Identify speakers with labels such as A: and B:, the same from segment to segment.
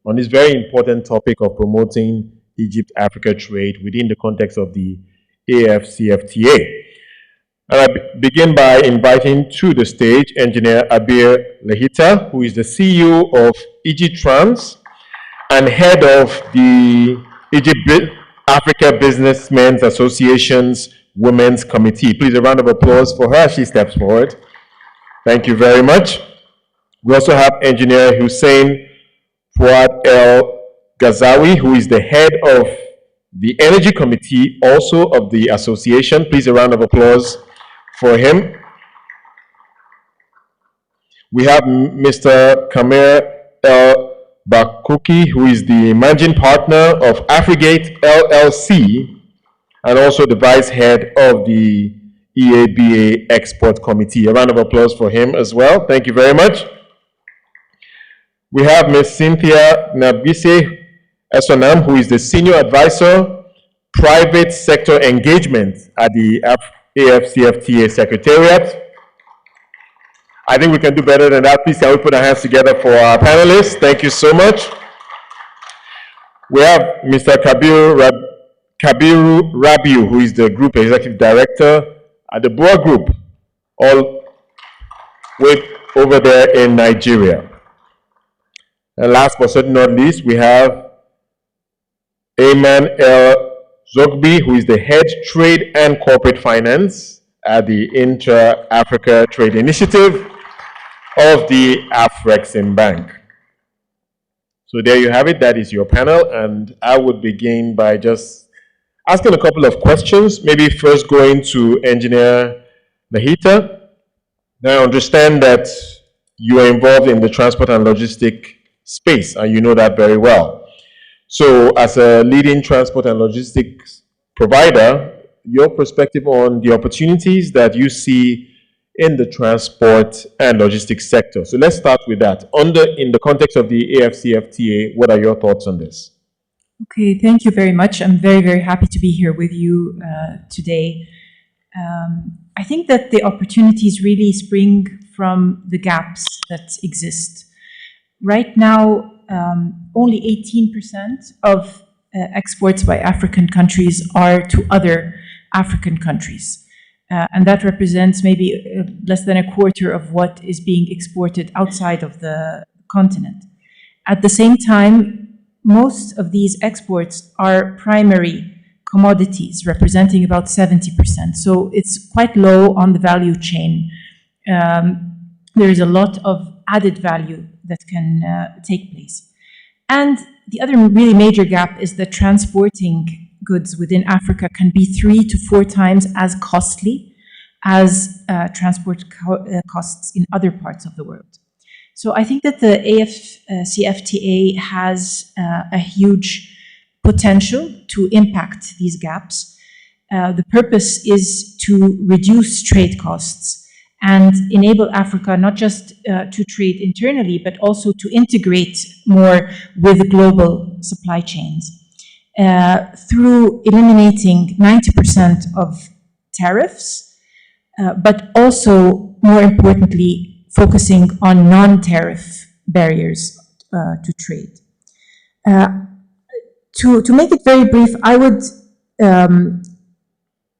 A: on this very important topic of promoting Egypt-Africa trade within the context of the AfCFTA. And I begin by inviting to the stage Engineer Abir Lehita, who is the CEO of EgyTrans and head of the Egypt-Africa Businessmen's Association's Women's Committee. Please, a round of applause for her as she steps forward. Thank you very much. We also have Engineer Hussein Fuad El Ghazawi, who is the head of the Energy Committee, also of the association. Please, a round of applause for him. We have Mr. Kamer El Bakuki, who is the managing partner of Afrigate LLC, and also the vice head of the EABA Export Committee. A round of applause for him as well. Thank you very much. We have Ms. Cynthia Nabise Esonam, who is the Senior Advisor, Private Sector Engagement at the AfCFTA Secretariat. I think we can do better than that. Please can we put our hands together for our panelists? Thank you so much. We have Mr. Kabiru Rabiu, who is the Group Executive Director at the Boa Group, all with over there in Nigeria. And last but certainly not least, we have Ayman El Zogbi, who is the Head Trade and Corporate Finance at the Intra-Africa Trade Initiative of the Afreximbank. So there you have it. That is your panel. And I would begin by just asking a couple of questions, maybe first going to Engineer Lehita. Now I understand that you are involved in the transport and logistic space, and you know that very well. So as a leading transport and logistics provider, your perspective on the opportunities that you see in the transport and logistics sector. So let's start with that. In the context of the AfCFTA, what are your thoughts on this?
B: Okay, thank you very much. I'm very, very happy to be here with you today. I think that the opportunities really spring from the gaps that exist. Right now, only 18% of exports by African countries are to other African countries. And that represents maybe less than a quarter of what is being exported outside of the continent. At the same time, most of these exports are primary commodities, representing about 70%. So it's quite low on the value chain. There is a lot of added value that can take place. And the other really major gap is that transporting goods within Africa can be 3 to 4 times as costly as transport costs in other parts of the world. So I think that the AfCFTA has a huge potential to impact these gaps. The purpose is to reduce trade costs and enable Africa not just to trade internally, but also to integrate more with global supply chains through eliminating 90% of tariffs, but also, more importantly, focusing on non-tariff barriers to trade. To make it very brief, I would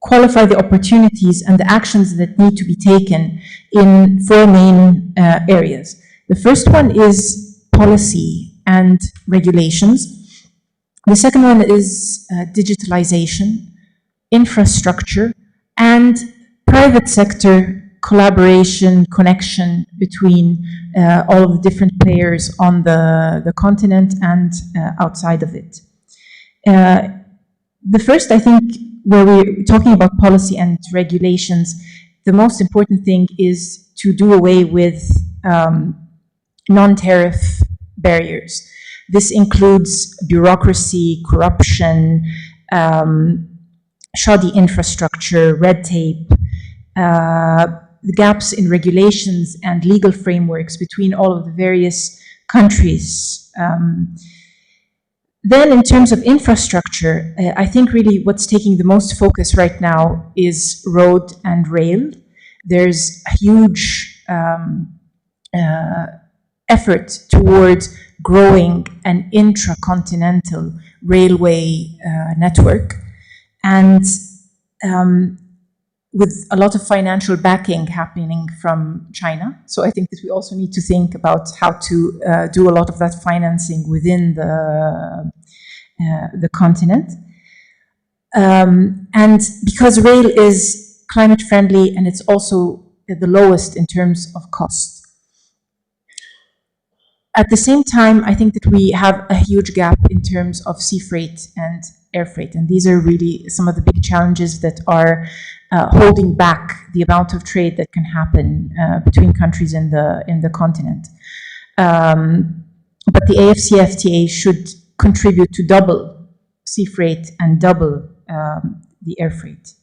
B: qualify the opportunities and the actions that need to be taken in 4 main areas. The first one is policy and regulations. The second one is digitalization, infrastructure, and private sector collaboration, connection between all of the different players on the continent and outside of it. The first, I think, where we're talking about policy and regulations, the most important thing is to do away with non-tariff barriers. This includes bureaucracy, corruption, shoddy infrastructure, red tape, the gaps in regulations and legal frameworks between all of the various countries. Then in terms of infrastructure, I think really what's taking the most focus right now is road and rail. There's a huge effort towards growing an intracontinental railway network, and with a lot of financial backing happening from China. So I think that we also need to think about how to do a lot of that financing within the continent. And because rail is climate friendly and it's also the lowest in terms of cost. At the same time, I think that we have a huge gap in terms of sea freight and air freight, and these are really some of the big challenges that are holding back the amount of trade that can happen between countries in the continent. But the AfCFTA should contribute to double sea freight and double the air freight.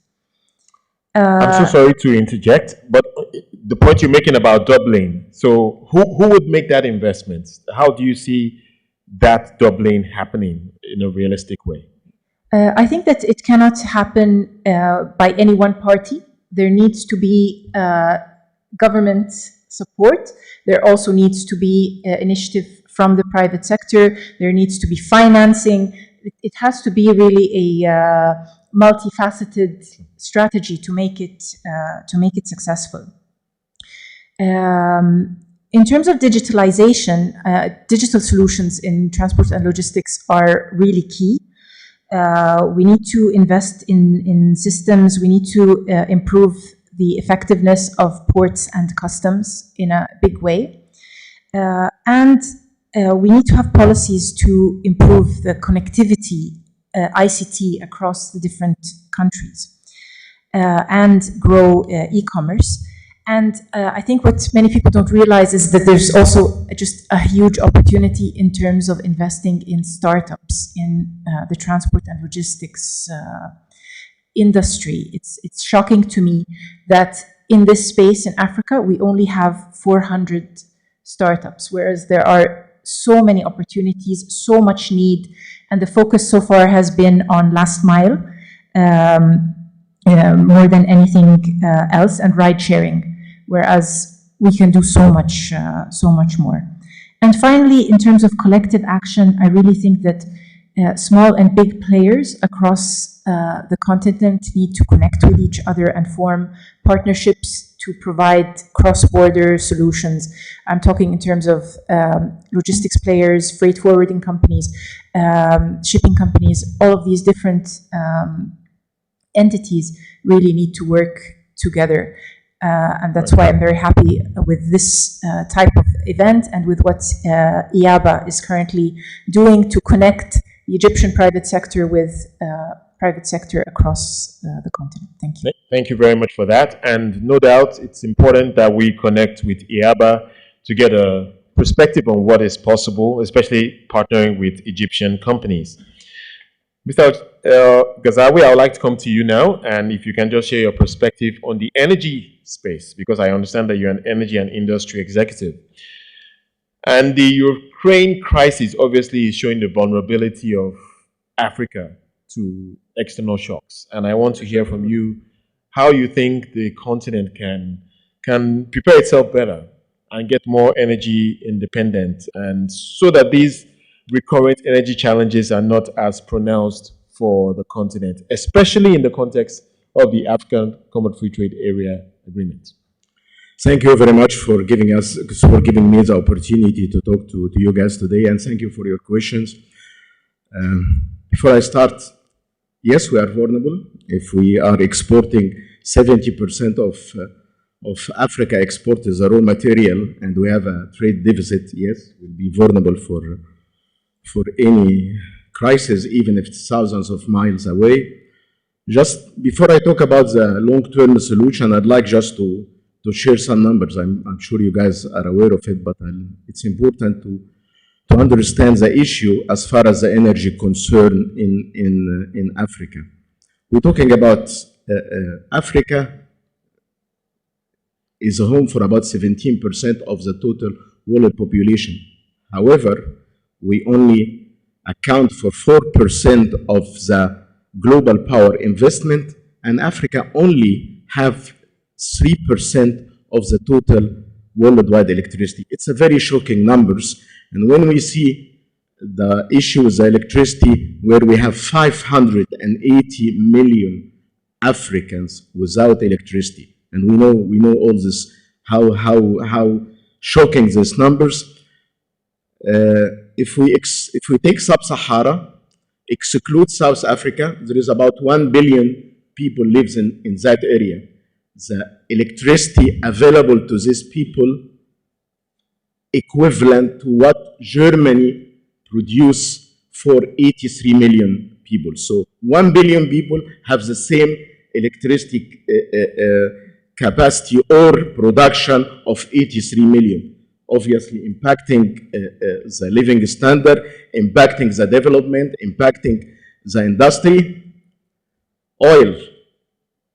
A: I'm so sorry to interject, but the point you're making about doubling, so who would make that investment? How do you see that doubling happening in a realistic way?
B: I think that it cannot happen by any one party. There needs to be government support. There also needs to be initiative from the private sector. There needs to be financing. It has to be really a multifaceted strategy to make it successful. In terms of digitalization, digital solutions in transport and logistics are really key. We need to invest in systems. We need to improve the effectiveness of ports and customs in a big way. And we need to have policies to improve the connectivity, ICT, across the different countries and grow e-commerce. And I think what many people don't realize is that there's also just a huge opportunity in terms of investing in startups in the transport and logistics industry. It's shocking to me that in this space in Africa, we only have 400 startups, whereas there are so many opportunities, so much need, and the focus so far has been on last mile more than anything else, and ride sharing. Whereas we can do so much more. And finally, in terms of collective action, I really think that small and big players across the continent need to connect with each other and form partnerships to provide cross-border solutions. I'm talking in terms of logistics players, freight forwarding companies, shipping companies. All of these different entities really need to work together. And that's why I'm very happy with this type of event and with what IABA is currently doing to connect the Egyptian private sector with private sector across the continent. Thank you.
A: Thank you very much for that. And no doubt it's important that we connect with IABA to get a perspective on what is possible, especially partnering with Egyptian companies. Mr. Ghazawi, I would like to come to you now, and if you can just share your perspective on the energy space, because I understand that you're an energy and industry executive. And the Ukraine crisis obviously is showing the vulnerability of Africa to external shocks. And I want to hear from you how you think the continent can prepare itself better and get more energy independent, and so that these recurrent energy challenges are not as pronounced for the continent, especially in the context of the African Common Free Trade Area Agreement.
C: Thank you very much for giving me the opportunity to talk to you guys today, and thank you for your questions. Before I start, yes, we are vulnerable. If we are exporting 70% of Africa export is a raw material, and we have a trade deficit, yes, we'll be vulnerable for any crisis, even if it's thousands of miles away. Just before I talk about the long-term solution, I'd like just to share some numbers. I'm sure you guys are aware of it, but it's important to understand the issue as far as the energy concern in Africa. We're talking about Africa is a home for about 17% of the total world population. However, we only account for 4% of the global power investment, and Africa only have 3% of the total worldwide electricity. It's a very shocking numbers. And when we see the issue with the electricity, where we have 580 million Africans without electricity, and we know all this, how shocking these numbers. If we take Sub-Sahara, exclude South Africa, there is about 1 billion people lives in that area. The electricity available to these people equivalent to what Germany produce for 83 million people. So 1 billion people have the same electricity capacity or production of 83 million. Obviously impacting the living standard, impacting the development, impacting the industry. Oil.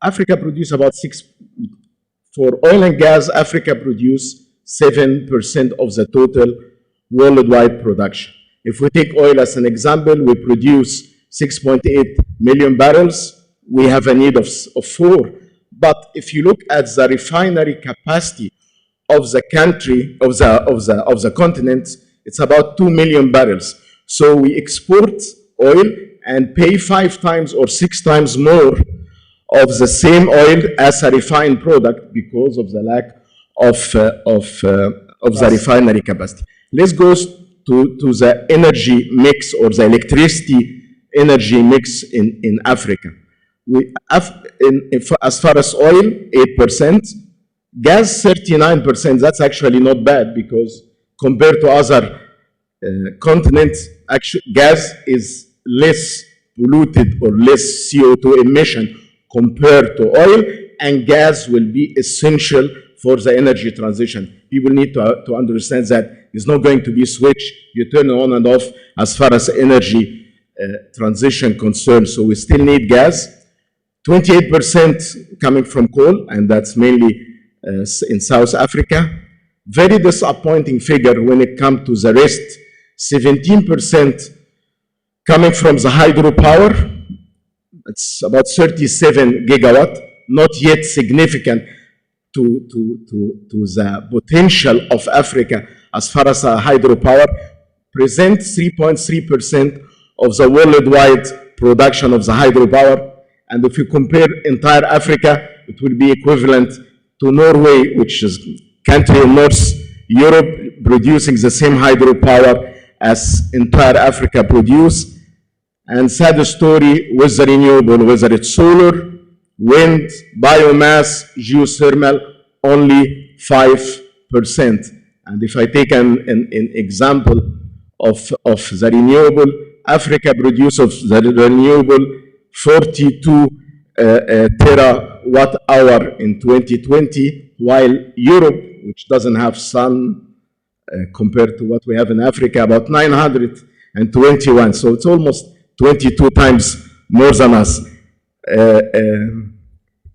C: Africa produce about for oil and gas, Africa produce 7% of the total worldwide production. If we take oil as an example, we produce 6.8 million barrels. We have a need of 4. But if you look at the refinery capacity of the country, of the continent, it's about 2 million barrels. So we export oil and pay 5 times or 6 times more of the same oil as a refined product because of the lack of the refinery capacity. Let's go to the energy mix or the electricity energy mix in Africa. As far as oil, 8%, gas 39%. That's actually not bad because compared to other continents, actually gas is less polluted or less CO2 emission compared to oil, and gas will be essential for the energy transition. People need to understand that it's not going to be switched, you turn it on and off as far as energy transition concerns. So we still need gas. 28% coming from coal, and that's mainly in South Africa. Very disappointing figure when it comes to the rest. 17% coming from the hydropower. It's about 37 gigawatt, not yet significant to the potential of Africa as far as hydropower. Present 3.3% of the worldwide production of the hydropower. And if you compare entire Africa, it will be equivalent to Norway, which is country in North Europe, producing the same hydropower as entire Africa produce. And sad story with the renewable, whether it's solar, wind, biomass, geothermal, only 5%. And if I take an example of the renewable, Africa produces the renewable 42 terawatt hour in 2020, while Europe, which doesn't have sun compared to what we have in Africa, about 921. So it's almost 22 times more than us.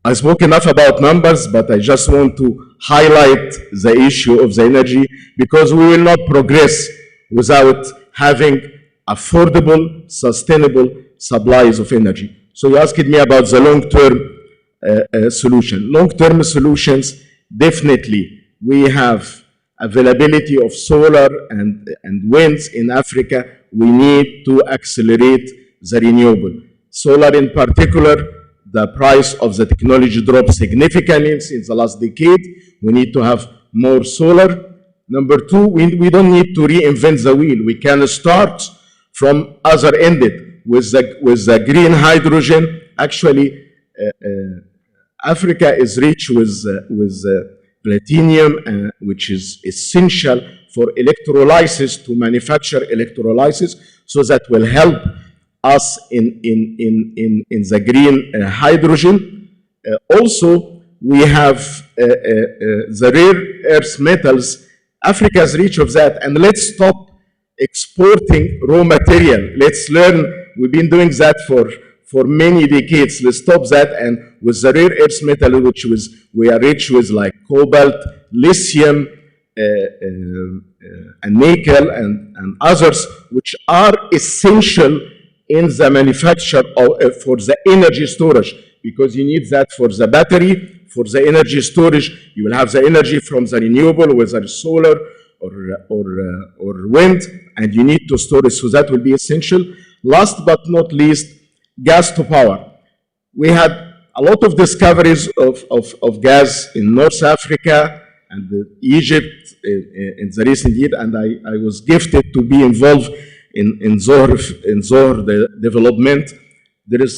C: I spoke enough about numbers, but I just want to highlight the issue of the energy because we will not progress without having affordable, sustainable supplies of energy. So you asked me about the long-term solution. Long-term solutions, definitely, we have availability of solar and winds in Africa. We need to accelerate the renewable. Solar in particular, the price of the technology dropped significantly since the last decade. We need to have more solar. Number two, we don't need to reinvent the wheel. We can start from other ended with the green hydrogen. Actually, Africa is rich with platinum, which is essential for electrolysis, to manufacture electrolysis, so that will help us in the green hydrogen. Also, we have the rare earth metals. Africa is rich of that, and let's stop exporting raw material. Let's learn. We've been doing that for many decades. Let's stop that, and with the rare earth metal, which we are rich with, like cobalt, lithium, and nickel, and others, which are essential in the manufacture for the energy storage, because you need that for the battery, for the energy storage. You will have the energy from the renewable, whether it's solar or wind, and you need to store it, so that will be essential. Last but not least, gas to power. We had a lot of discoveries of gas in North Africa and Egypt in the recent year, and I was gifted to be involved in Zohr the development. There is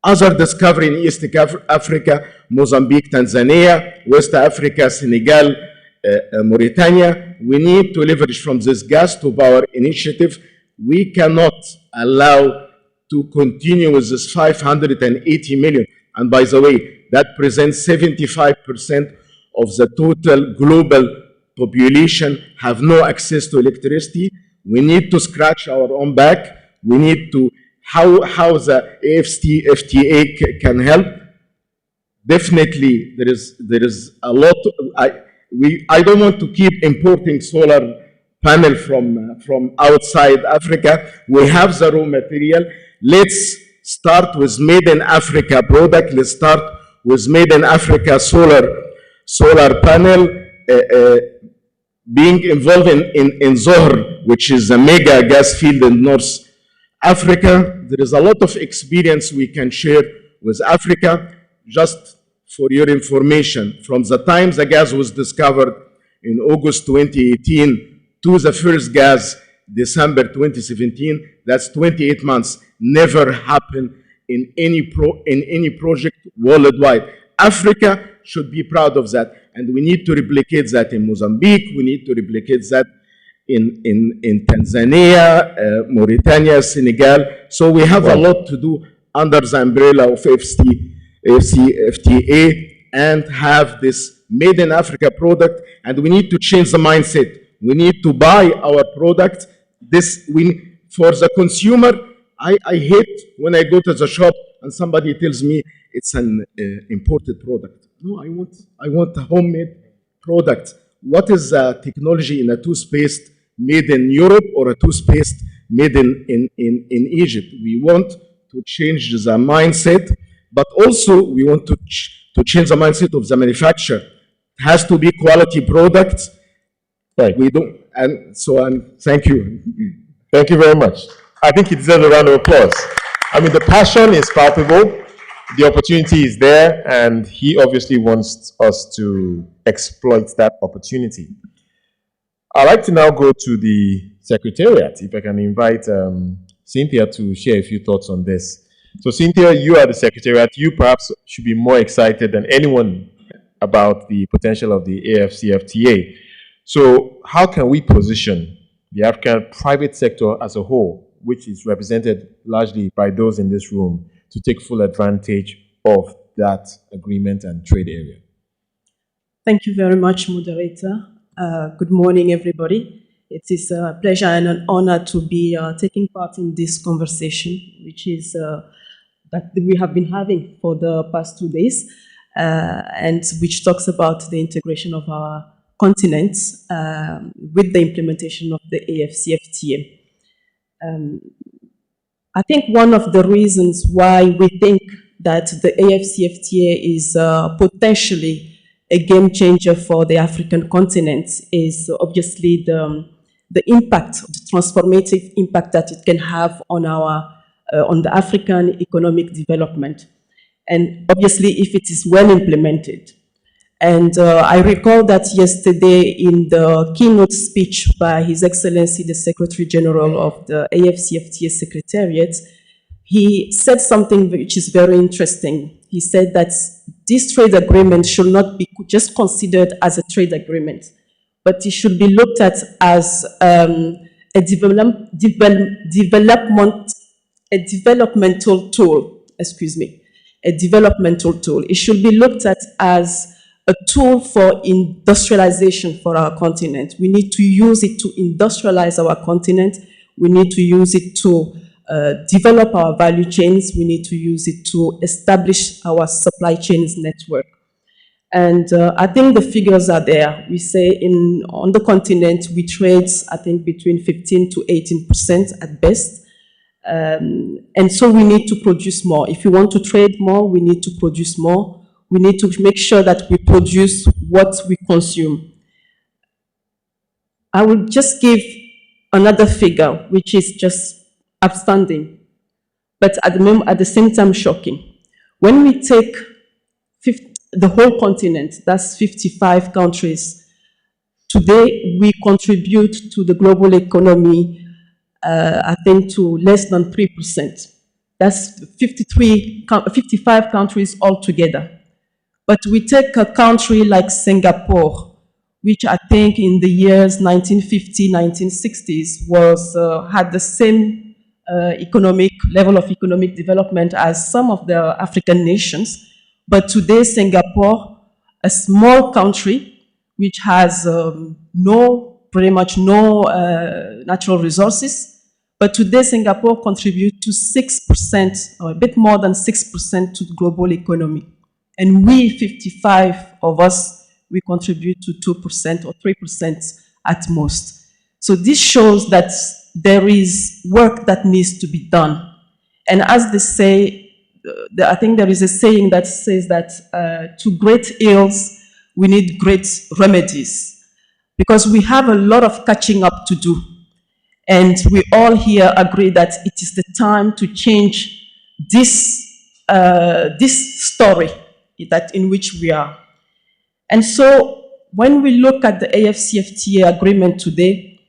C: other discovery in East Africa, Mozambique, Tanzania, West Africa, Senegal, Mauritania. We need to leverage from this gas to power initiative. We cannot allow to continue with this 580 million. And by the way, that presents 75% of the total global population have no access to electricity. We need to scratch our own back. We need to, how the AfCFTA can help. Definitely, there is a lot. I don't want to keep importing solar panel from outside Africa. We have the raw material. Let's start with made in Africa product. Let's start with made in Africa solar panel. Being involved in Zohr, which is a mega gas field in North Africa, there is a lot of experience we can share with Africa. Just for your information, from the time the gas was discovered in August 2018 to the first gas December 2017, that's 28 months. Never happened in any project worldwide. Africa should be proud of that, and we need to replicate that in Mozambique. We need to replicate that in Tanzania, Mauritania, Senegal. So we have a lot to do under the umbrella of AfCFTA and have this made in Africa product, and we need to change the mindset. We need to buy our product. For the consumer, I hate when I go to the shop and somebody tells me it's an imported product. No, I want a homemade product. What is the technology in a toothpaste made in Europe or a toothpaste made in Egypt? We want to change the mindset, but also we want to change the mindset of the manufacturer. It has to be quality products.
A: Right.
C: We don't, and so on. Thank you.
A: Thank you very much. I think it deserves a round of applause. I mean, the passion is palpable, the opportunity is there, and he obviously wants us to exploit that opportunity. I'd like to now go to the Secretariat, if I can invite Cynthia to share a few thoughts on this. So Cynthia, you are the Secretariat. You perhaps should be more excited than anyone about the potential of the AfCFTA. So how can we position the African private sector as a whole, which is represented largely by those in this room, to take full advantage of that agreement and trade area?
D: Thank you very much, moderator. Good morning, everybody. It is a pleasure and an honor to be taking part in this conversation, which is that we have been having for the past 2 days, and which talks about the integration of our continents with the implementation of the AfCFTA. I think one of the reasons why we think that the AfCFTA is potentially a game changer for the African continent is obviously the impact, the transformative impact that it can have on on the African economic development. And obviously, if it is well implemented. And I recall that yesterday in the keynote speech by His Excellency, the Secretary General of the AfCFTA Secretariat, he said something which is very interesting. He said that this trade agreement should not be just considered as a trade agreement, but it should be looked at as a developmental tool, a developmental tool. It should be looked at as a tool for industrialization for our continent. We need to use it to industrialize our continent. We need to use it to develop our value chains. We need to use it to establish our supply chains network. And I think the figures are there. We say on the continent, we trade, I think, between 15 to 18% at best. And so we need to produce more. If we want to trade more, we need to produce more. we need to make sure that we produce what we consume. I will just give another figure, which is just outstanding, but at the same time shocking. When we take the whole continent, that's 55 countries, today we contribute to the global economy, I think, to less than 3%. That's 55 countries altogether. But we take a country like Singapore, which I think in the years 1950, 1960s had the same level of economic development as some of the African nations. But today Singapore, a small country which has pretty much no natural resources, but today Singapore contributes to 6%, or a bit more than 6% to the global economy. And we, 55 of us, we contribute to 2% or 3% at most. So this shows that there is work that needs to be done. And as they say, I think there is a saying that says that to great ills, we need great remedies, because we have a lot of catching up to do. And we all here agree that it is the time to change this story in which we are. And so when we look at the AfCFTA agreement today,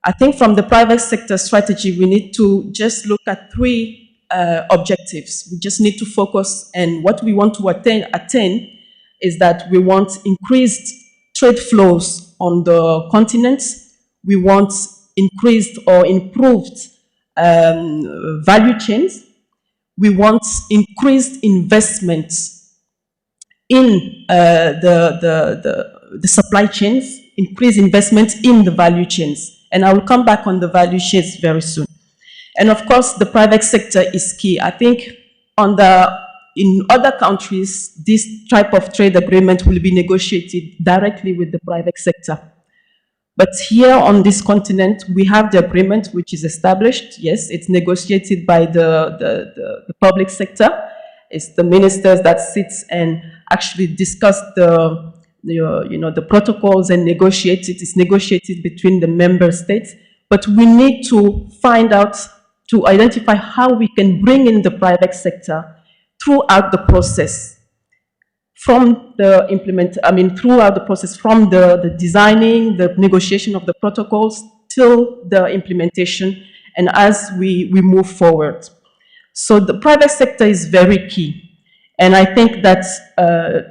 D: I think from the private sector strategy, we need to just look at three objectives. We just need to focus, and what we want to attain is that we want increased trade flows on the continent. We want increased or improved value chains. We want increased investments in the supply chains, increased investment in the value chains. And I will come back on the value chains very soon. And of course, the private sector is key. I think in other countries, this type of trade agreement will be negotiated directly with the private sector. But here on this continent, we have the agreement which is established. Yes, it's negotiated by the public sector. It's the ministers that sit and actually discuss the protocols and negotiate it. It's negotiated between the member states. But we need to find out, to identify how we can bring in the private sector throughout the process. Throughout the process, from the designing, the negotiation of the protocols, till the implementation, and as we move forward. So the private sector is very key. And I think that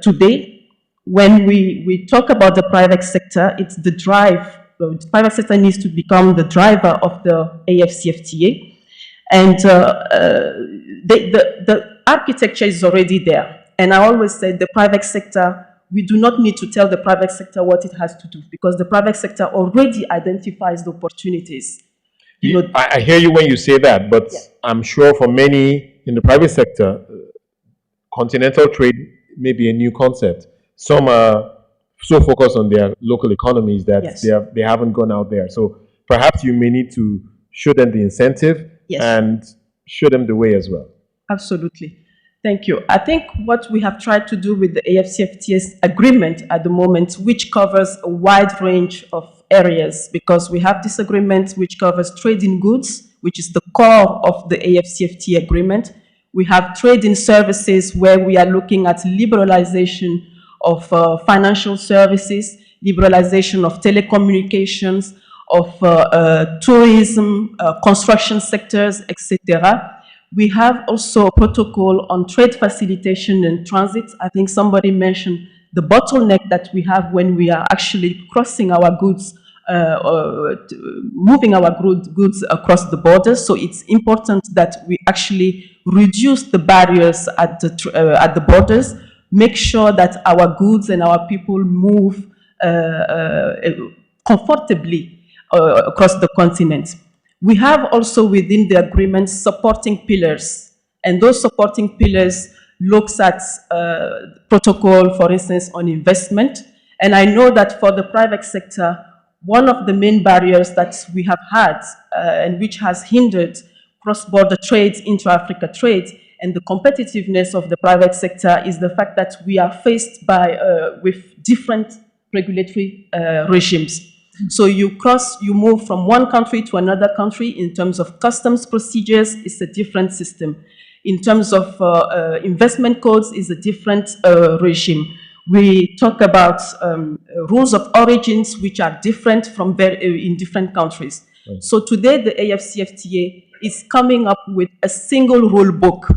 D: today, when we talk about the private sector, it's the drive. The private sector needs to become the driver of the AfCFTA. And the architecture is already there. And I always say the private sector, we do not need to tell the private sector what it has to do, because the private sector already identifies the opportunities.
A: I hear you when you say that, but yeah. I'm sure for many in the private sector, continental trade may be a new concept. Some are so focused on their local economies that yes. they haven't gone out there. So perhaps you may need to show them the incentive yes. and show them the way as well.
D: Absolutely. Thank you. I think what we have tried to do with the AfCFTA agreement at the moment, which covers a wide range of areas, because we have this agreement which covers trade in goods, which is the core of the AfCFTA agreement. We have trade in services, where we are looking at liberalization of financial services, liberalization of telecommunications, of tourism, construction sectors, etc. We have also a protocol on trade facilitation and transit. I think somebody mentioned the bottleneck that we have when we are actually crossing our goods, moving our goods across the borders. So it's important that we actually reduce the barriers at the borders, make sure that our goods and our people move comfortably across the continent. We have also within the agreement supporting pillars, and those supporting pillars looks at protocol, for instance, on investment. And I know that for the private sector, one of the main barriers that we have had and which has hindered cross-border trade, intra-Africa trade, and the competitiveness of the private sector is the fact that we are faced with different regulatory regimes. So you move from one country to another country. In terms of customs procedures, it's a different system. In terms of investment codes, it's a different regime. We talk about rules of origins, which are different in different countries. Right. So today, the AfCFTA is coming up with a single rule book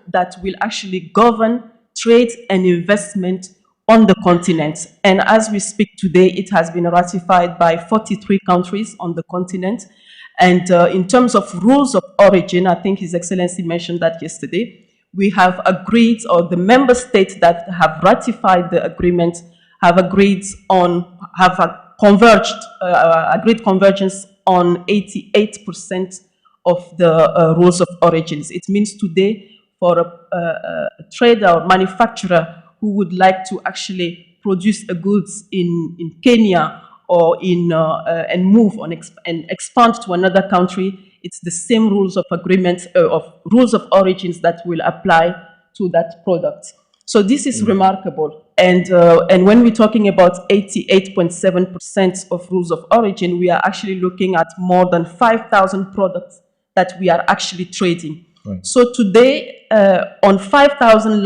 D: that will actually govern trade and investment on the continent. And as we speak today, it has been ratified by 43 countries on the continent. And in terms of rules of origin, I think His Excellency mentioned that yesterday, we have agreed, or the member states that have ratified the agreement have agreed convergence on 88% of the rules of origins. It means today, for a trader or manufacturer who would like to actually produce a goods in Kenya or and move on and expand to another country, it's the same rules of agreement rules of origins that will apply to that product. So this is remarkable. And when we're talking about 88.7% of rules of origin, we are actually looking at more than 5,000 products that we are actually trading. Right. So today, on 5,000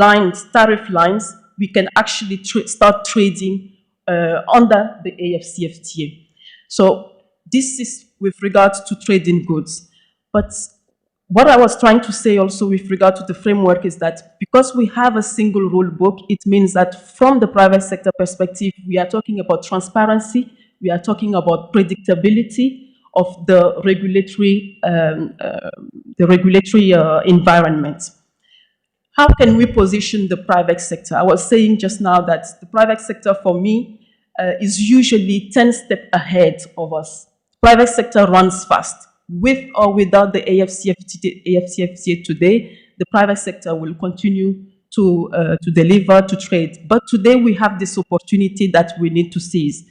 D: tariff lines, we can actually start trading under the AfCFTA. So this is with regards to trading goods. But what I was trying to say also with regard to the framework is that because we have a single rule book, it means that from the private sector perspective, we are talking about transparency, we are talking about predictability of the regulatory environment. How can we position the private sector? I was saying just now that the private sector, for me, is usually 10 steps ahead of us. Private sector runs fast. With or without the AfCFTA today, the private sector will continue to deliver, to trade. But today we have this opportunity that we need to seize.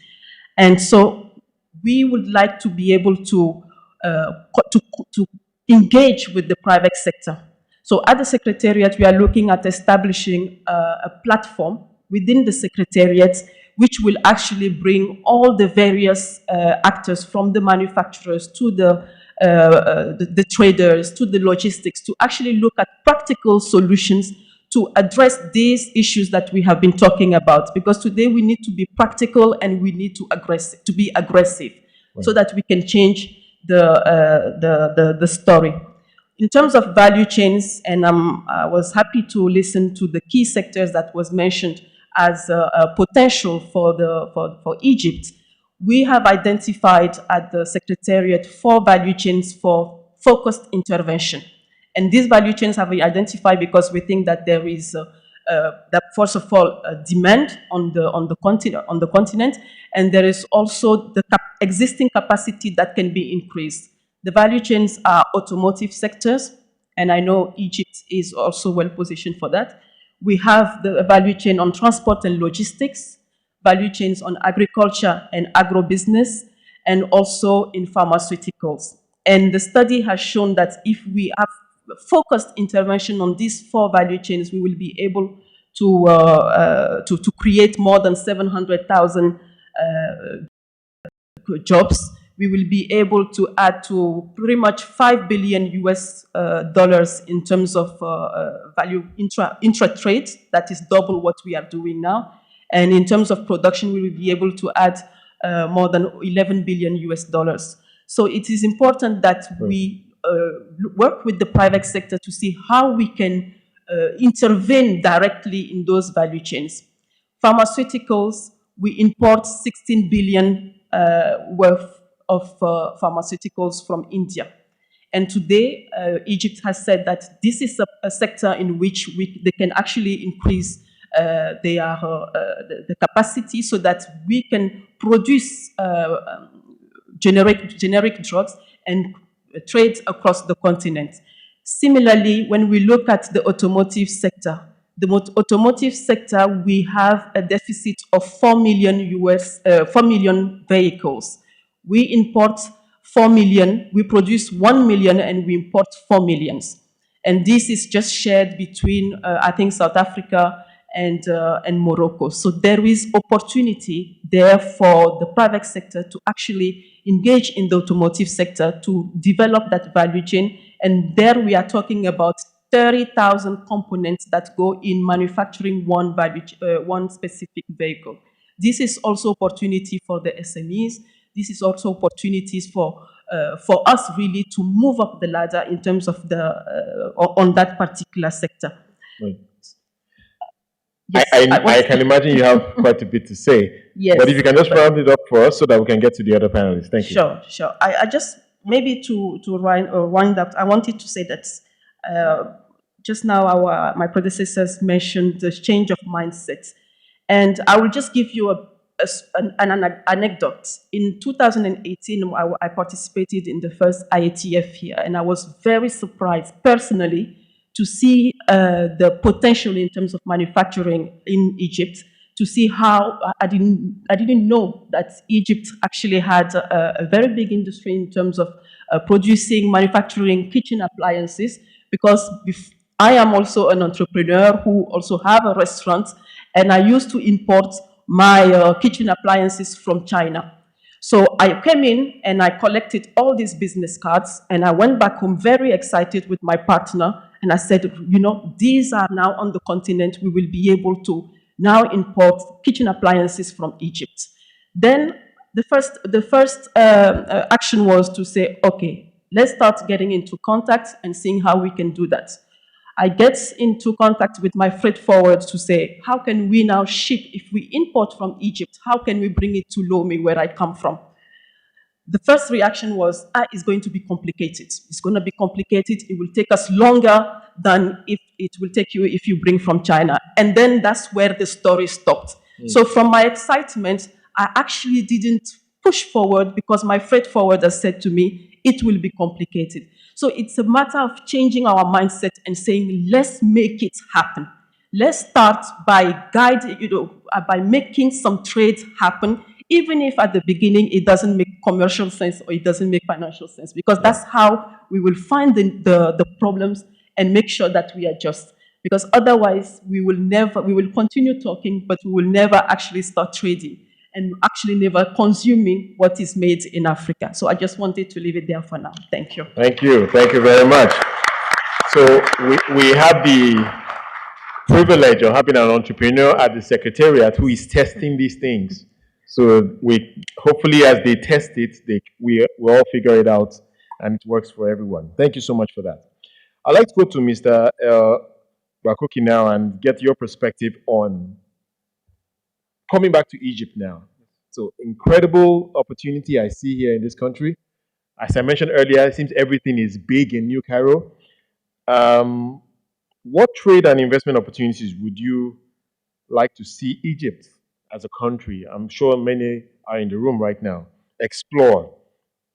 D: And so we would like to be able to engage with the private sector. So at the Secretariat, we are looking at establishing a platform within the Secretariat which will actually bring all the various actors, from the manufacturers to the traders to the logistics, to actually look at practical solutions to address these issues that we have been talking about. Because today we need to be practical and we need to be aggressive, right, so that we can change the story. In terms of value chains, and I was happy to listen to the key sectors that was mentioned as a potential for Egypt. We have identified at the Secretariat 4 value chains for focused intervention. And these value chains have been identified because we think that there is, first of all, a demand on the continent, and there is also the existing capacity that can be increased. The value chains are automotive sectors, and I know Egypt is also well positioned for that. We have the value chain on transport and logistics, value chains on agriculture and agribusiness, and also in pharmaceuticals. And the study has shown that if we have focused intervention on these 4 value chains, we will be able to create more than 700,000 jobs. We will be able to add to pretty much $5 billion in terms of value intra-trade. That is double what we are doing now. And in terms of production, we will be able to add more than $11 billion. So it is important that we work with the private sector to see how we can intervene directly in those value chains. Pharmaceuticals, we import 16 billion worth of pharmaceuticals from India. And today, Egypt has said that this is a sector in which they can actually increase the capacity so that we can produce generic drugs and trade across the continent. Similarly, when we look at the automotive sector, we have a deficit of 4 million vehicles. We import 4 million, we produce 1 million, and we import 4 million. And this is just shared between, I think, South Africa and Morocco. So there is opportunity there for the private sector to actually engage in the automotive sector to develop that value chain. And there we are talking about 30,000 components that go in manufacturing one specific vehicle. This is also opportunity for the SMEs. This is also opportunities for us really to move up the ladder in terms of on that particular sector.
A: Right.
D: Yes,
A: I can imagine you have quite a bit to say.
D: Yes,
A: but if you can just round it up for us so that we can get to the other panelists. Thank you.
D: Sure. I just, maybe to wind up, I wanted to say that just now my predecessors mentioned the change of mindset. And I will just give you an anecdote. In 2018, I participated in the first IATF here, and I was very surprised personally to see the potential in terms of manufacturing in Egypt, to see how I didn't know that Egypt actually had a very big industry in terms of manufacturing kitchen appliances, because I am also an entrepreneur who also have a restaurant, and I used to import my kitchen appliances from China. So I came in and I collected all these business cards, and I went back home very excited with my partner, and I said, these are now on the continent. We will be able to now import kitchen appliances from Egypt. Then the first action was to say, okay, let's start getting into contact and seeing how we can do that. I get into contact with my freight forward to say, how can we now ship? If we import from Egypt, how can we bring it to Lomé, where I come from? The first reaction was, it's going to be complicated. It's going to be complicated. It will take us longer than if it will take you if you bring from China. And then that's where the story stopped. So from my excitement, I actually didn't push forward because my freight forwarder said to me, it will be complicated. So it's a matter of changing our mindset and saying, let's make it happen. Let's start by by making some trades happen, even if at the beginning it doesn't make commercial sense or it doesn't make financial sense, because that's how we will find the problems and make sure that we adjust. Because otherwise we will continue talking, but we will never actually start trading and actually never consuming what is made in Africa. So I just wanted to leave it there for now. Thank you.
A: Thank you. Thank you very much. So we have the privilege of having an entrepreneur at the Secretariat who is testing these things. So hopefully as they test it, we all figure it out and it works for everyone. Thank you so much for that. I'd like to go to Mr. Rakoki now and get your perspective on coming back to Egypt now. So incredible opportunity I see here in this country. As I mentioned earlier, it seems everything is big in New Cairo. What trade and investment opportunities would you like to see Egypt as a country, I'm sure many are in the room right now, explore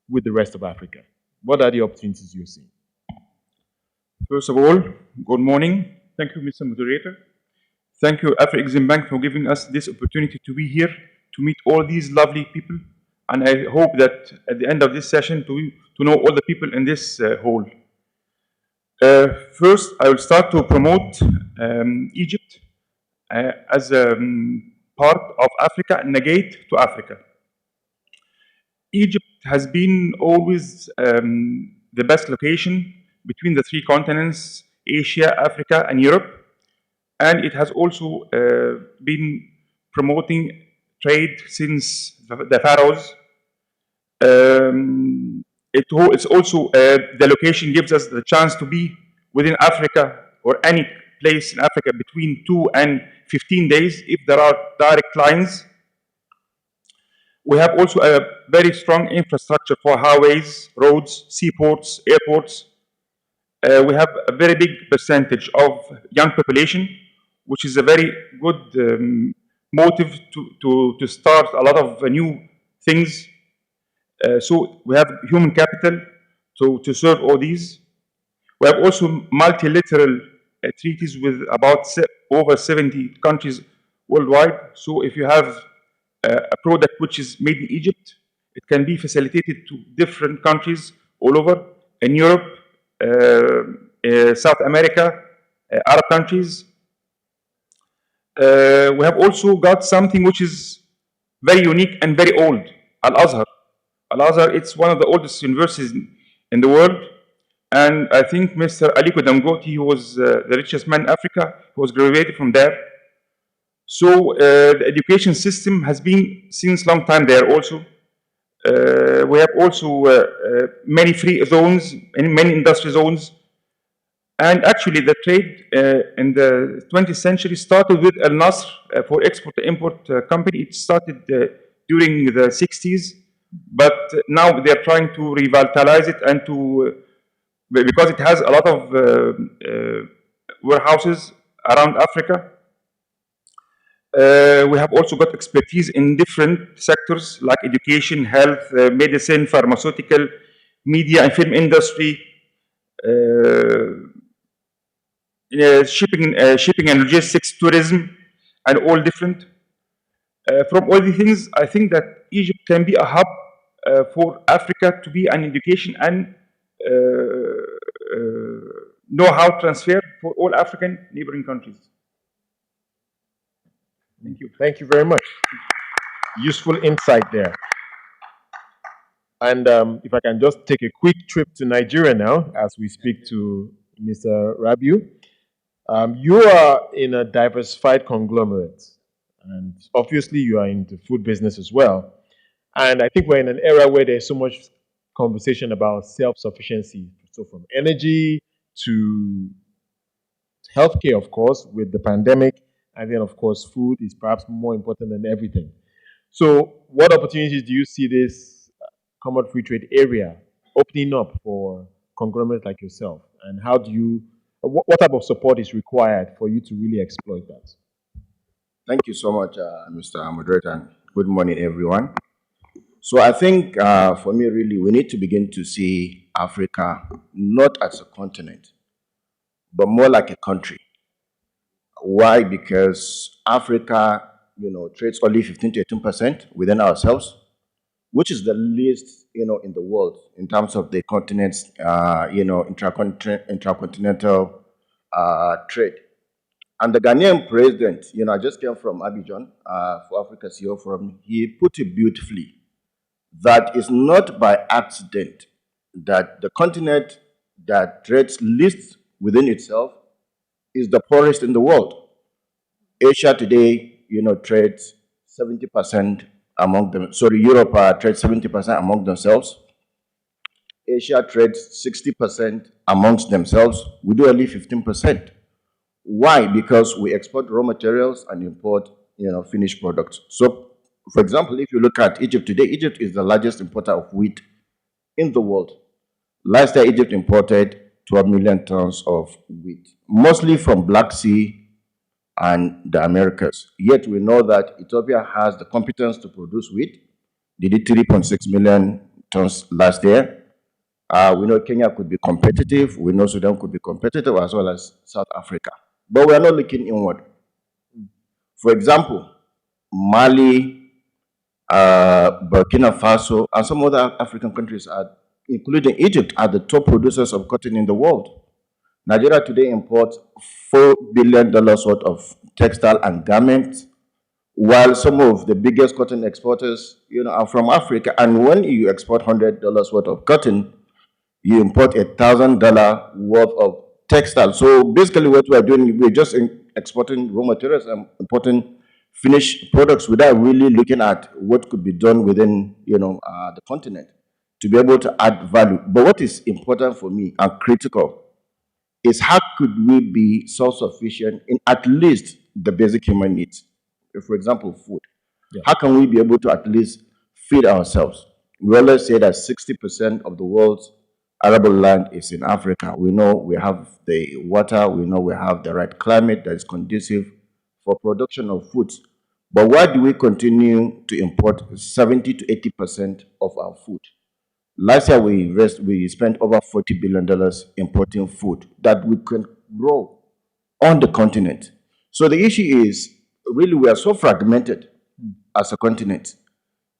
A: with the rest of Africa? What are the opportunities you're seeing?
E: First of all, good morning. Thank you, Mr. Moderator. Thank you, Afreximbank, for giving us this opportunity to be here, to meet all these lovely people. And I hope that at the end of this session, to know all the people in this hall. First, I will start to promote Egypt as a part of Africa and a gate to Africa. Egypt has been always the best location between the three continents, Asia, Africa, and Europe. And it has also been promoting trade since the pharaohs. It's also, the location gives us the chance to be within Africa or any place in Africa between 2 and 15 days if there are direct lines. We have also a very strong infrastructure for highways, roads, seaports, airports. We have a very big percentage of young population, which is a very good motive to start a lot of new things. So we have human capital to serve all these. We have also multilateral treaties with about over 70 countries worldwide. So if you have a product which is made in Egypt, it can be facilitated to different countries all over in Europe, South America, Arab countries. We have also got something which is very unique and very old, Al-Azhar. Al-Azhar, it's one of the oldest universities in the world. And I think Mr. Aliko Dangote, who was the richest man in Africa, who was graduated from there. So the education system has been since long time there also. We have also many free zones, many industry zones. And actually the trade in the 20th century started with Al Nasr for export-import company. It started during the 60s, but now they're trying to revitalize it and to, because it has a lot of warehouses around Africa. We have also got expertise in different sectors like education, health, medicine, pharmaceutical, media and film industry, shipping and logistics, tourism, and all different. From all the things, I think that Egypt can be a hub for Africa to be an education and know-how transfer for all African neighboring countries.
A: Thank you. Thank you very much. Useful insight there. And if I can just take a quick trip to Nigeria now as we speak to Mr. Rabiu. You are in a diversified conglomerate, and obviously you are in the food business as well. And I think we're in an era where there's so much conversation about self-sufficiency. So from energy to healthcare, of course, with the pandemic, and then, of course, food is perhaps more important than everything. So what opportunities do you see this common free trade area opening up for conglomerates like yourself? And how do you, what type of support is required for you to really exploit that?
C: Thank you so much, Mr. Moderator, and good morning, everyone. So I think for me, really, we need to begin to see Africa not as a continent, but more like a country. Why? Because Africa, trades only 15 to 18% within ourselves, which is the least, in the world in terms of the continent's, intercontinental trade. And the Ghanaian president, I just came from Abidjan for Africa CEO Forum. He put it beautifully that it's not by accident that the continent that trades least within itself is the poorest in the world. Asia today, trades 70% among them. Sorry, Europe trades 70% among themselves. Asia trades 60% amongst themselves. We do only 15%. Why? Because we export raw materials and import, finished products. So, for example, if you look at Egypt today, Egypt is the largest importer of wheat in the world. Last year, Egypt imported 12 million tons of wheat, mostly from Black Sea and the Americas. Yet we know that Ethiopia has the competence to produce wheat. They did 3.6 million tons last year. We know Kenya could be competitive. We know Sudan could be competitive, as well as South Africa. But we are not looking inward. For example, Mali, Burkina Faso, and some other African countries, including Egypt, are the top producers of cotton in the world. Nigeria today imports $4 billion worth of textile and garments, while some of the biggest cotton exporters, are from Africa. And when you export $100 worth of cotton, you import $1,000 worth of textile. So basically what we're doing, we're just exporting raw materials and importing finished products without really looking at what could be done within, the continent to be able to add value. But what is important for me and critical is how could we be self-sufficient in at least the basic human needs? For example, food. Yeah. How can we be able to at least feed ourselves? We always say that 60% of the world's arable land is in Africa. We know we have the water, we know we have the right climate that is conducive for production of foods. But why do we continue to import 70 to 80% of our food? Last year, we spent over $40 billion importing food that we can grow on the continent. So the issue is, really, we are so fragmented as a continent.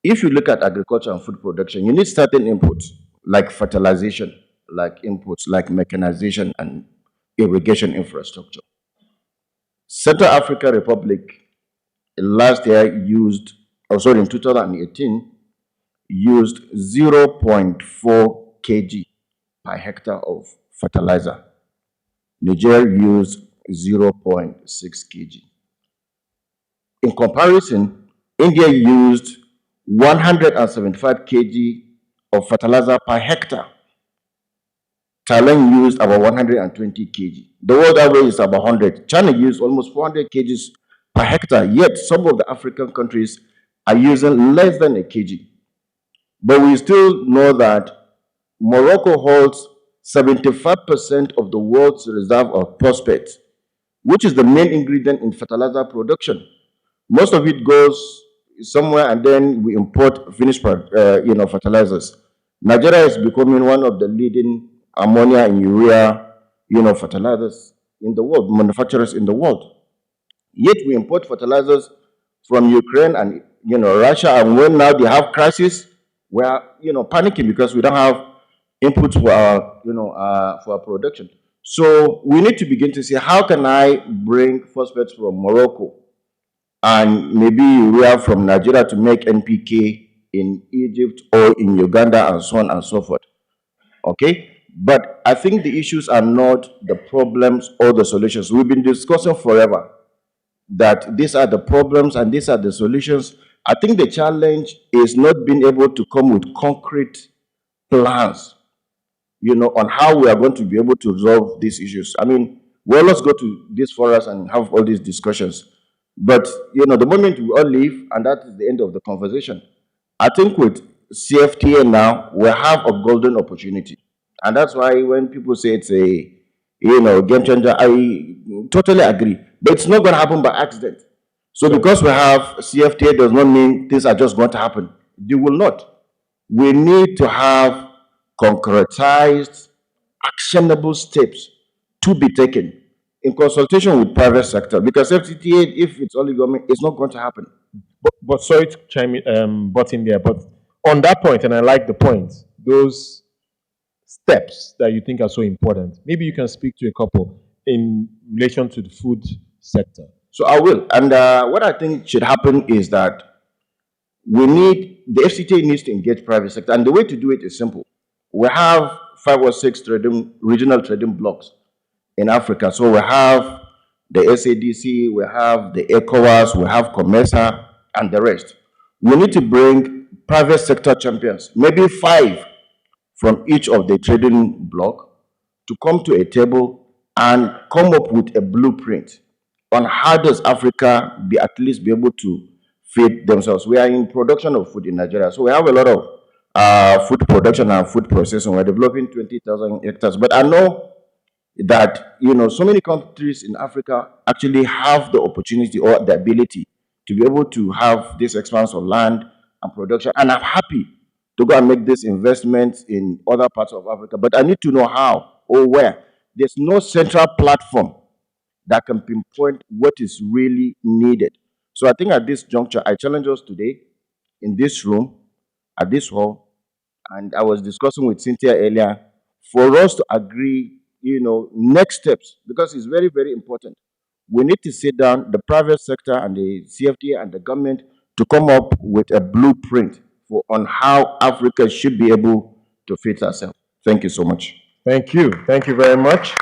C: If you look at agriculture and food production, you need certain inputs like fertilization, like inputs like mechanization and irrigation infrastructure. Central African Republic last year used, or sorry, in 2018, used 0.4 kg per hectare of fertilizer. Nigeria used 0.6 kg. In comparison, India used 175 kg of fertilizer per hectare. Thailand used about 120 kg. The world average is about 100. China used almost 400 kgs per hectare, yet some of the African countries are using less than a kg. But we still know that Morocco holds 75% of the world's reserve of phosphate, which is the main ingredient in fertilizer production. Most of it goes somewhere, and then we import finished, fertilizers. Nigeria is becoming one of the leading ammonia and urea, fertilizers in the world, manufacturers in the world. Yet we import fertilizers from Ukraine and Russia, and when now they have crisis, we are panicking because we don't have inputs for our for our production. So we need to begin to say, how can I bring phosphates from Morocco and maybe urea from Nigeria to make NPK in Egypt or in Uganda and so on and so forth. Okay? But I think the issues are not the problems or the solutions. We've been discussing forever that these are the problems and these are the solutions. I think the challenge is not being able to come with concrete plans, on how we are going to be able to resolve these issues. I mean, well, let's go to these forums and have all these discussions. But, the moment we all leave, and that is the end of the conversation, I think with CFTA now, we have a golden opportunity. And that's why when people say it's a, game changer, I totally agree. But it's not going to happen by accident. So because we have CFTA does not mean things are just going to happen. They will not. We need to have concretized, actionable steps to be taken in consultation with private sector. Because FTTA, if it's only government, it's not going to happen.
A: But sorry to chime in, butt in there, but on that point, and I like the point, those steps that you think are so important, maybe you can speak to a couple in relation to the food sector.
C: So I will. And what I think should happen is that the FCTA needs to engage private sector. And the way to do it is simple. We have 5 or 6 regional trading blocks in Africa. So we have the SADC, we have the ECOWAS, we have COMESA, and the rest. We need to bring private sector champions, maybe 5 from each of the trading bloc, to come to a table and come up with a blueprint on how does Africa at least be able to feed themselves. We are in production of food in Nigeria, so we have a lot of food production and food processing. We're developing 20,000 hectares, but I know that so many countries in Africa actually have the opportunity or the ability to be able to have this expanse of land and production. And I'm happy to go and make this investment in other parts of Africa, but I need to know how or where. There's no central platform that can pinpoint what is really needed. So I think at this juncture, I challenge us today in this room, at this hall, and I was discussing with Cynthia earlier, for us to agree, next steps, because it's very, very important. We need to sit down, the private sector and the CFTA and the government, to come up with a blueprint on how Africa should be able to feed herself. Thank you so much.
A: Thank you. Thank you very much.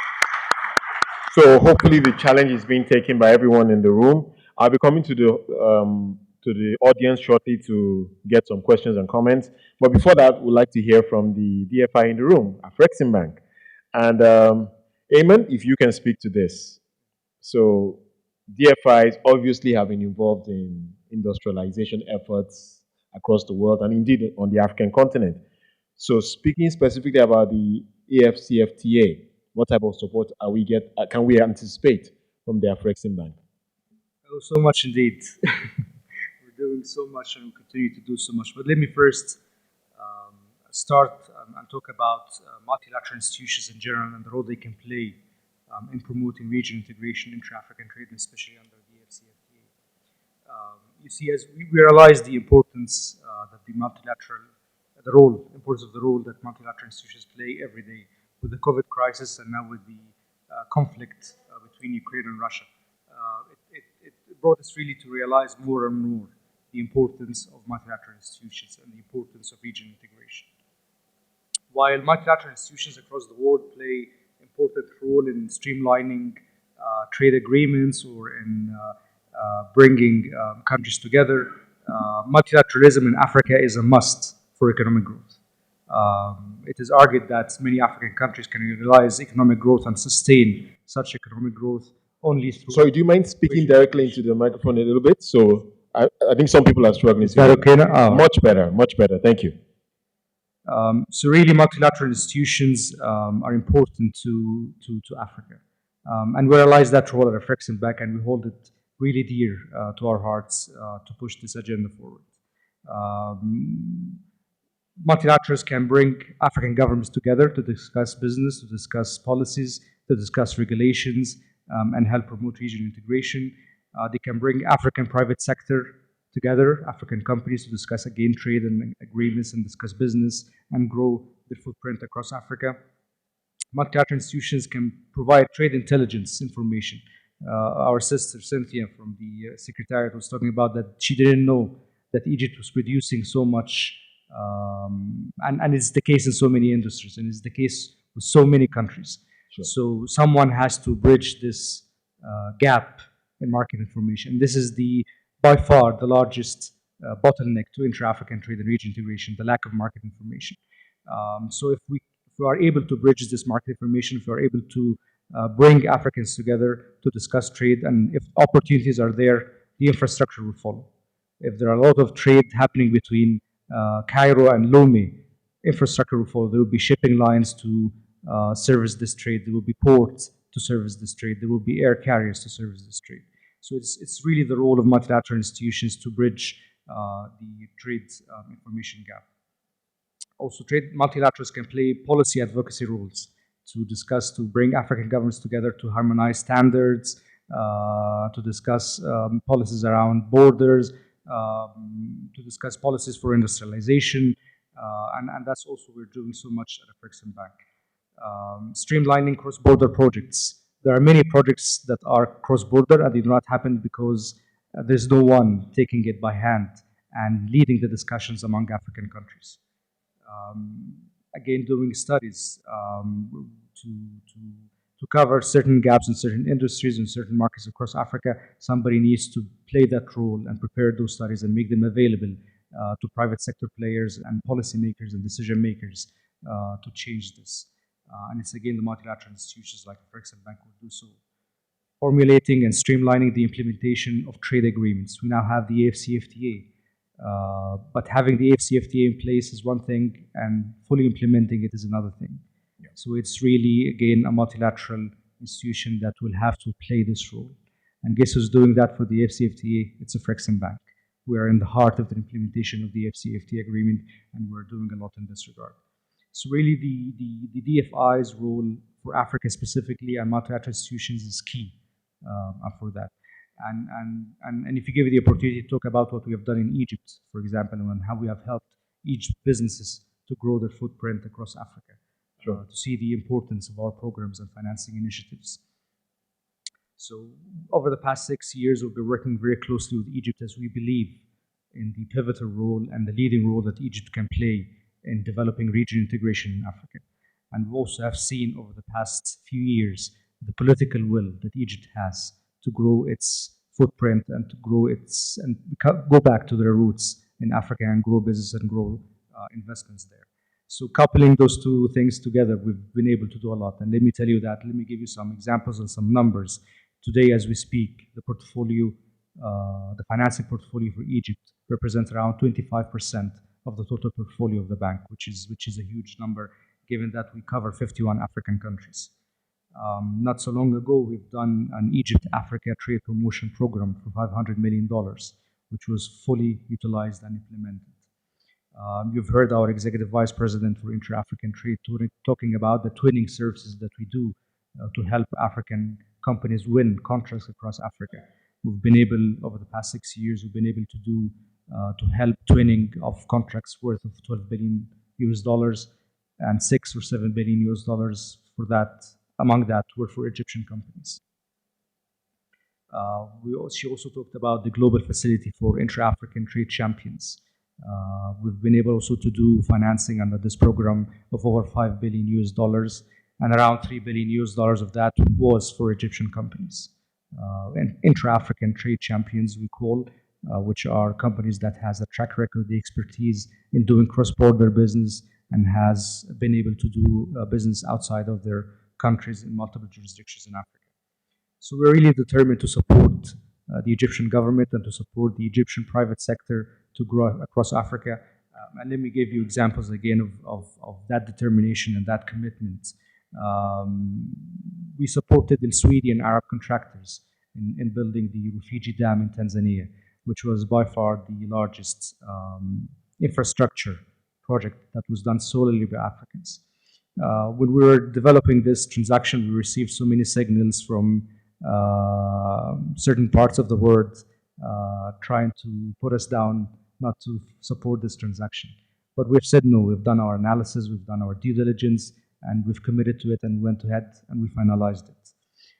A: So hopefully the challenge is being taken by everyone in the room. I'll be coming to the audience shortly to get some questions and comments. But before that, we'd like to hear from the DFI in the room, Afreximbank. And Eamon, if you can speak to this. So DFIs obviously have been involved in industrialization efforts across the world and indeed on the African continent. So speaking specifically about the AfCFTA, what type of support can we anticipate from the Afreximbank?
F: Oh, so much indeed. We're doing so much and we continue to do so much. But let me first start and talk about multilateral institutions in general and the role they can play in promoting regional integration, intra-African trade, and especially under the AfCFTA. You see, as we realize the importance that importance of the role that multilateral institutions play every day, with the COVID crisis and now with the conflict between Ukraine and Russia. It brought us really to realize more and more the importance of multilateral institutions and the importance of regional integration. While multilateral institutions across the world play important role in streamlining trade agreements or in bringing countries together, multilateralism in Africa is a must for economic growth. It is argued that many African countries can realize economic growth and sustain such economic growth only through...
A: Sorry, do you mind speaking directly into the microphone a little bit? So I think some people are struggling.
F: Is that okay now? Oh.
A: Much better, much better. Thank you.
F: So really, multilateral institutions are important to Africa. And we realize that role at Afreximbank, and we hold it really dear to our hearts to push this agenda forward. Multilaterals can bring African governments together to discuss business, to discuss policies, to discuss regulations, and help promote regional integration. They can bring African private sector together, African companies, to discuss again trade and agreements and discuss business and grow their footprint across Africa. Multilateral institutions can provide trade intelligence information. Our sister Cynthia from the Secretariat was talking about that she didn't know that Egypt was producing so much, and it's the case in so many industries, and it's the case with so many countries.
A: Sure.
F: So someone has to bridge this gap in market information. This is by far the largest bottleneck to intra-African trade and region integration, the lack of market information. So if we are able to bridge this market information, if we are able to bring Africans together to discuss trade, and if opportunities are there, the infrastructure will follow. If there are a lot of trade happening between Cairo and Lomé, infrastructure will follow. There will be shipping lines to service this trade. There will be ports to service this trade. There will be air carriers to service this trade. So it's really the role of multilateral institutions to bridge the trade information gap. Also, multilaterals can play policy advocacy roles to bring African governments together to harmonize standards, to discuss policies around borders, to discuss policies for industrialization, and that's also we're doing so much at Afreximbank. Streamlining cross-border projects. There are many projects that are cross-border and they do not happen because there's no one taking it by hand and leading the discussions among African countries. Again, doing studies to cover certain gaps in certain industries and certain markets across Africa. Somebody needs to play that role and prepare those studies and make them available to private sector players and policymakers and decision makers to change this. And it's again the multilateral institutions like Afreximbank will do so. Formulating and streamlining the implementation of trade agreements. We now have the AfCFTA. But having the AfCFTA in place is one thing, and fully implementing it is another thing. Yeah. So it's really, again, a multilateral institution that will have to play this role. And guess who's doing that for the AfCFTA? It's Afreximbank. We are in the heart of the implementation of the AfCFTA agreement, and we're doing a lot in this regard. So really, the DFI's role for Africa specifically and multilateral institutions is key for that. And if you give me the opportunity to talk about what we have done in Egypt, for example, and how we have helped Egypt businesses to grow their footprint across Africa, sure. To see the importance of our programs and financing initiatives. So over the past 6 years, we've been working very closely with Egypt as we believe in the pivotal role and the leading role that Egypt can play in developing regional integration in Africa. And we also have seen over the past few years the political will that Egypt has to grow its footprint and to grow and go back to their roots in Africa and grow business and grow investments there. So coupling those two things together, we've been able to do a lot. And let me tell you that, let me give you some examples and some numbers. Today, as we speak, the portfolio, the financing portfolio for Egypt represents around 25% of the total portfolio of the bank, which is a huge number, given that we cover 51 African countries. Not so long ago, we've done an Egypt-Africa trade promotion program for $500 million, which was fully utilized and implemented. You've heard our Executive Vice President for Inter-African Trade talking about the twinning services that we do to help African companies win contracts across Africa. We've been able, over the past 6 years, we've been able to do, to help twinning of contracts worth of $12 billion US, and 6 or 7 billion US dollars for that. Among that were for Egyptian companies. She also talked about the global facility for intra-African trade champions. We've been able also to do financing under this program of over 5 billion US dollars, and around 3 billion US dollars of that was for Egyptian companies. And intra-African trade champions, we call, which are companies that has a track record, the expertise in doing cross-border business, and has been able to do business outside of their countries in multiple jurisdictions in Africa. So we're really determined to support the Egyptian government and to support the Egyptian private sector to grow across Africa. And let me give you examples again of that determination and that commitment. We supported the Swedish Arab contractors in building the Rufiji Dam in Tanzania, which was by far the largest infrastructure project that was done solely by Africans. When we were developing this transaction, we received so many signals from certain parts of the world trying to put us down not to support this transaction. But we've said no, we've done our analysis, we've done our due diligence, and we've committed to it and went ahead and we finalized it.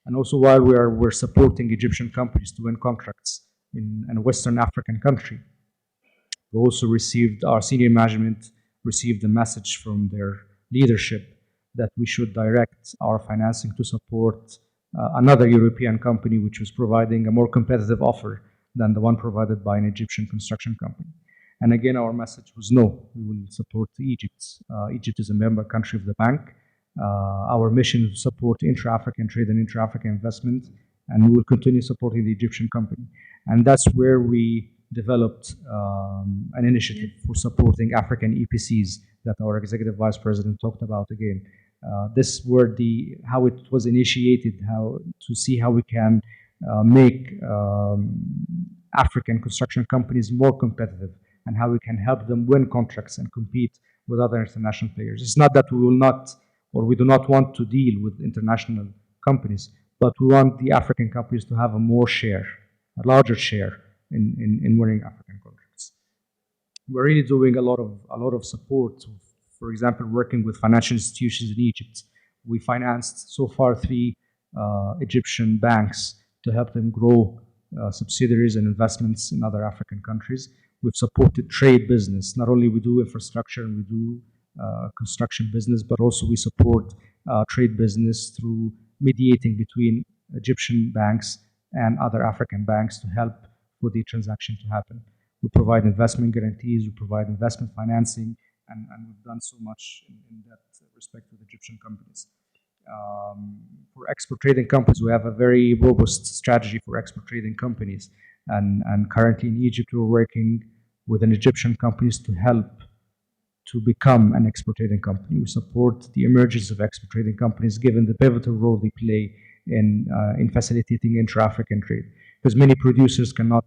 F: And also while we're supporting Egyptian companies to win contracts in a Western African country, we also received, our senior management received a message from their leadership that we should direct our financing to support another European company which was providing a more competitive offer than the one provided by an Egyptian construction company. And again, our message was no, we will support Egypt. Egypt is a member country of the bank. Our mission is to support intra-African trade and intra-African investment, and we will continue supporting the Egyptian company. And that's where we developed an initiative for supporting African EPCs that our executive vice president talked about again. This were how it was initiated, how to see how we can make African construction companies more competitive and how we can help them win contracts and compete with other international players. It's not that we will not, or we do not want to deal with international companies, but we want the African companies to have a larger share in winning African contracts. We're really doing a lot of support. For example, working with financial institutions in Egypt. We financed so far 3 Egyptian banks to help them grow subsidiaries and investments in other African countries. We've supported trade business. Not only we do infrastructure and we do construction business, but also we support trade business through mediating between Egyptian banks and other African banks to help for the transaction to happen. We provide investment guarantees, we provide investment financing, and we've done so much in that respect with Egyptian companies. For export trading companies, we have a very robust strategy for export trading companies. And currently in Egypt, we're working with an Egyptian companies to help to become an export trading company. We support the emergence of export trading companies given the pivotal role they play in facilitating intra-African trade. Because many producers cannot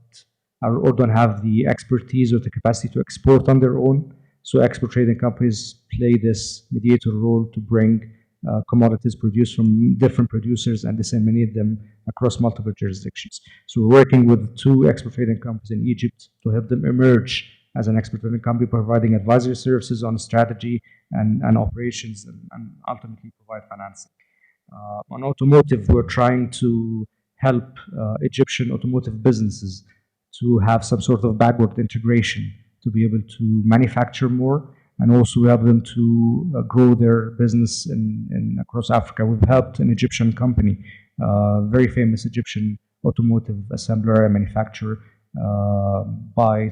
F: or don't have the expertise or the capacity to export on their own. So export trading companies play this mediator role to bring commodities produced from different producers and disseminate them across multiple jurisdictions. So we're working with 2 export trading companies in Egypt to help them emerge as an export trading company, providing advisory services on strategy and operations, and ultimately provide financing. On automotive, we're trying to help Egyptian automotive businesses to have some sort of backward integration to be able to manufacture more, and also help them to grow their business across Africa. We've helped an Egyptian company, very famous Egyptian automotive assembler and manufacturer,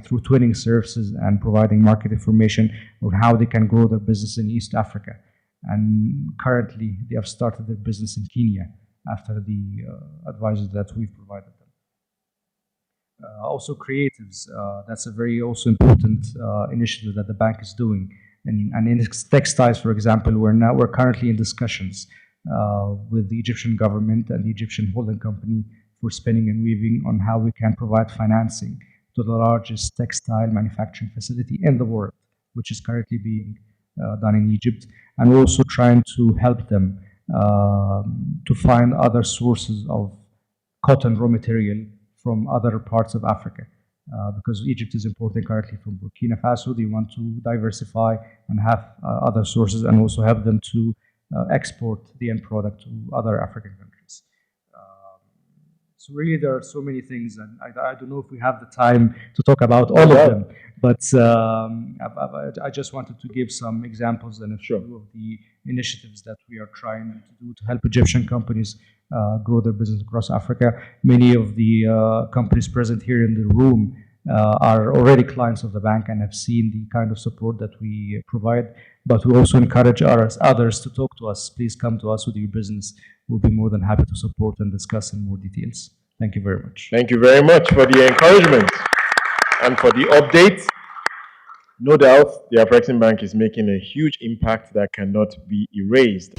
F: through twinning services and providing market information on how they can grow their business in East Africa. And currently, they have started their business in Kenya after the advice that we've provided them. Also creatives, that's a very also important initiative that the bank is doing. And in textiles, for example, we're currently in discussions with the Egyptian government and the Egyptian holding company for spinning and weaving on how we can provide financing to the largest textile manufacturing facility in the world, which is currently being done in Egypt, and also trying to help them to find other sources of cotton raw material from other parts of Africa. because Egypt is importing currently from Burkina Faso. They want to diversify and have other sources and also help them to export the end product to other African countries. So really, there are so many things, and I don't know if we have the time to talk about all of them, but I just wanted to give some examples and a few of the initiatives that we are trying to do to help Egyptian companies grow their business across Africa. Many of the companies present here in the room are already clients of the bank and have seen the kind of support that we provide. But we also encourage others to talk to us. Please come to us with your business. We'll be more than happy to support and discuss in more details. Thank you very much.
A: Thank you very much for the encouragement and for the update. No doubt, the Afreximbank is making a huge impact that cannot be erased.